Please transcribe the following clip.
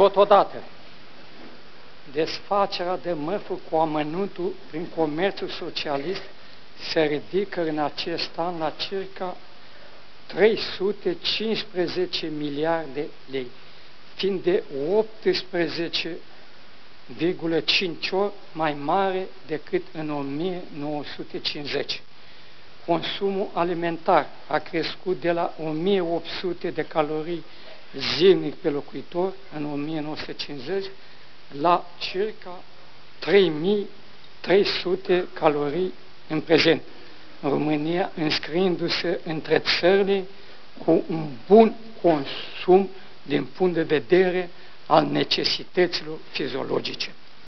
Totodată, desfacerea de mărfuri cu amănuntul prin comerțul socialist se ridică în acest an la circa 315 miliarde lei, fiind de 18,5 ori mai mare decât în 1950. Consumul alimentar a crescut de la 1800 de calorii zilnic pe locuitor în 1950 la circa 3300 calorii în prezent. România înscriindu-se între țările cu un bun consum din punct de vedere al necesităților fiziologice.